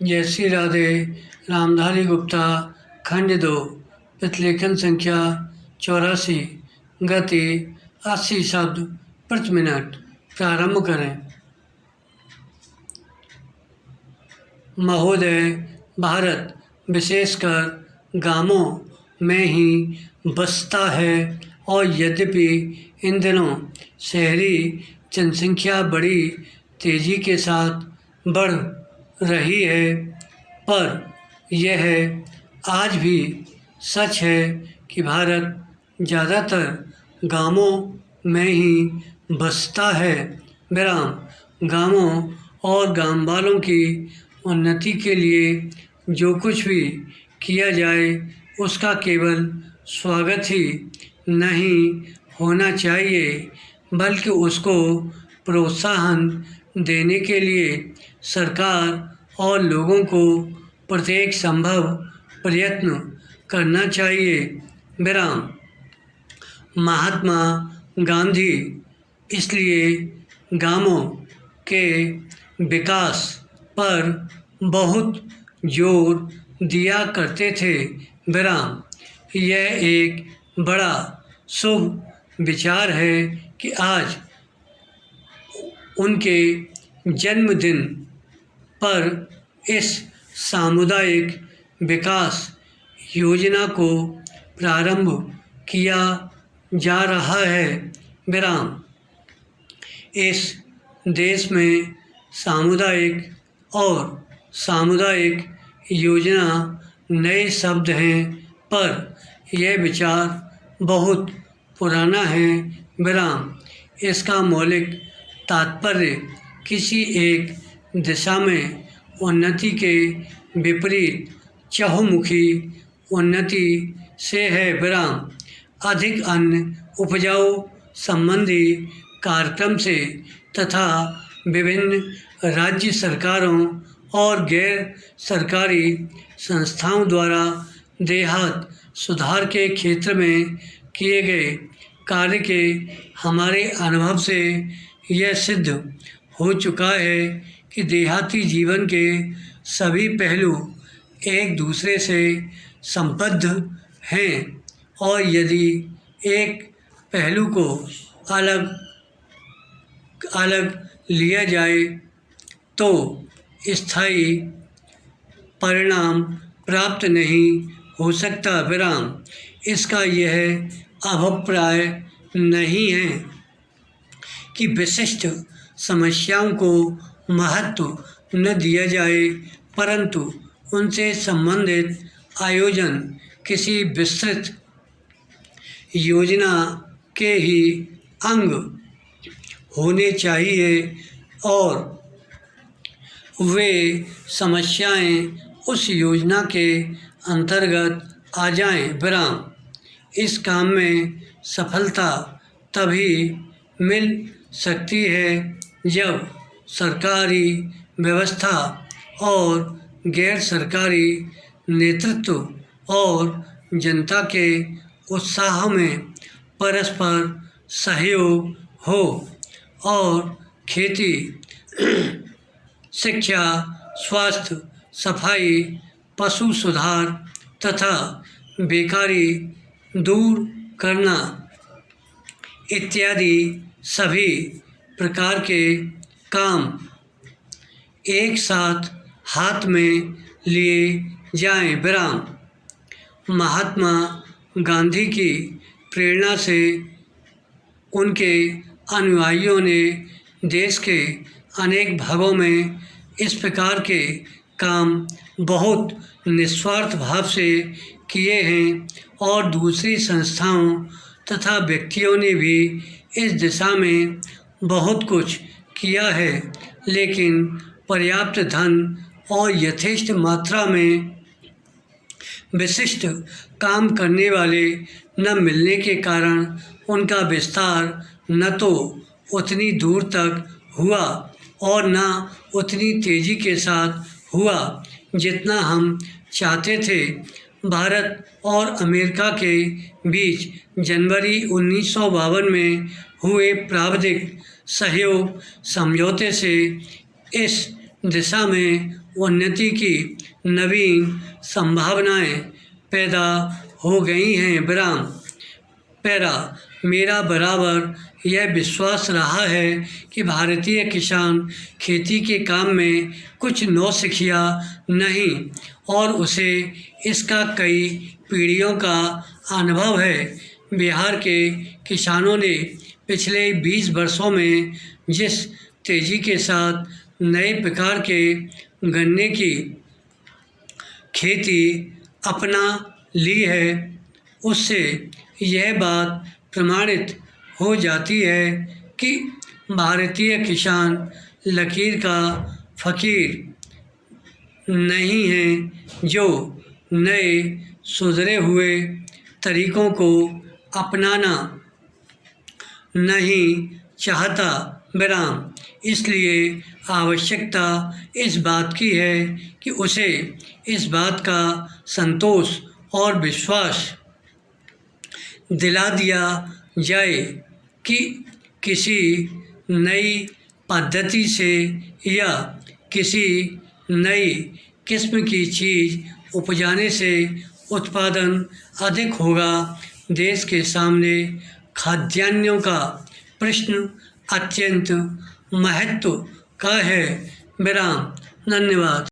जय श्री राधे। रामधारी गुप्ता खंड 2 प्रतिलेखन संख्या 84 गति 80 शब्द प्रति मिनट। प्रारंभ करें। महोदय, भारत विशेषकर गांवों में ही बसता है और यद्यपि इन दिनों शहरी जनसंख्या बड़ी तेज़ी के साथ बढ़ रही है, पर यह आज भी सच है कि भारत ज़्यादातर गांवों में ही बसता है। गांवों और गांव वालों की उन्नति के लिए जो कुछ भी किया जाए उसका केवल स्वागत ही नहीं होना चाहिए, बल्कि उसको प्रोत्साहन देने के लिए सरकार और लोगों को प्रत्येक संभव प्रयत्न करना चाहिए। महात्मा गांधी इसलिए गांवों के विकास पर बहुत जोर दिया करते थे। यह एक बड़ा शुभ विचार है कि आज उनके जन्मदिन पर इस सामुदायिक विकास योजना को प्रारंभ किया जा रहा है। इस देश में सामुदायिक योजना नए शब्द हैं, पर यह विचार बहुत पुराना है। इसका मौलिक तात्पर्य किसी एक दिशा में उन्नति के विपरीत चहुमुखी उन्नति से है। अधिक अन्न उपजाऊ संबंधी कार्यक्रम से तथा विभिन्न राज्य सरकारों और गैर सरकारी संस्थाओं द्वारा देहात सुधार के क्षेत्र में किए गए कार्य के हमारे अनुभव से यह सिद्ध हो चुका है कि देहाती जीवन के सभी पहलू एक दूसरे से संबद्ध हैं, और यदि एक पहलू को अलग लिया जाए तो स्थायी परिणाम प्राप्त नहीं हो सकता। इसका यह अभिप्राय नहीं है कि विशिष्ट समस्याओं को महत्व न दिया जाए, परंतु उनसे संबंधित आयोजन किसी विस्तृत योजना के ही अंग होने चाहिए और वे समस्याएं उस योजना के अंतर्गत आ जाएं। इस काम में सफलता तभी मिल सकती है जब सरकारी व्यवस्था और गैर सरकारी नेतृत्व और जनता के उत्साह में परस्पर सहयोग हो और खेती, शिक्षा, स्वास्थ्य, सफाई, पशु सुधार तथा बेकारी दूर करना इत्यादि सभी प्रकार के काम एक साथ हाथ में लिए जाएं। महात्मा गांधी की प्रेरणा से उनके अनुयायियों ने देश के अनेक भागों में इस प्रकार के काम बहुत निस्वार्थ भाव से किए हैं, और दूसरी संस्थाओं तथा व्यक्तियों ने भी इस दिशा में बहुत कुछ किया है, लेकिन पर्याप्त धन और यथेष्ट मात्रा में विशिष्ट काम करने वाले न मिलने के कारण उनका विस्तार न तो उतनी दूर तक हुआ और न उतनी तेज़ी के साथ हुआ जितना हम चाहते थे। भारत और अमेरिका के बीच जनवरी 1952 में हुए प्राविधिक सहयोग समझौते से इस दिशा में उन्नति की नवीन संभावनाएं पैदा हो गई हैं। विराम। पैरा। मेरा बराबर यह विश्वास रहा है कि भारतीय किसान खेती के काम में कुछ नौसिखिया नहीं और उसे इसका कई पीढ़ियों का अनुभव है। बिहार के किसानों ने पिछले 20 वर्षों में जिस तेज़ी के साथ नए प्रकार के गन्ने की खेती अपना ली है, उससे यह बात प्रमाणित हो जाती है कि भारतीय किसान लकीर का फ़कीर नहीं है जो नए सुधरे हुए तरीक़ों को अपनाना नहीं चाहता। विराम। इसलिए आवश्यकता इस बात की है कि उसे इस बात का संतोष और विश्वास दिला दिया जाए कि किसी नई पद्धति से या किसी नई किस्म की चीज़ उपजाने से उत्पादन अधिक होगा। देश के सामने खाद्यान्नों का प्रश्न अत्यंत महत्व का है। विराम। धन्यवाद।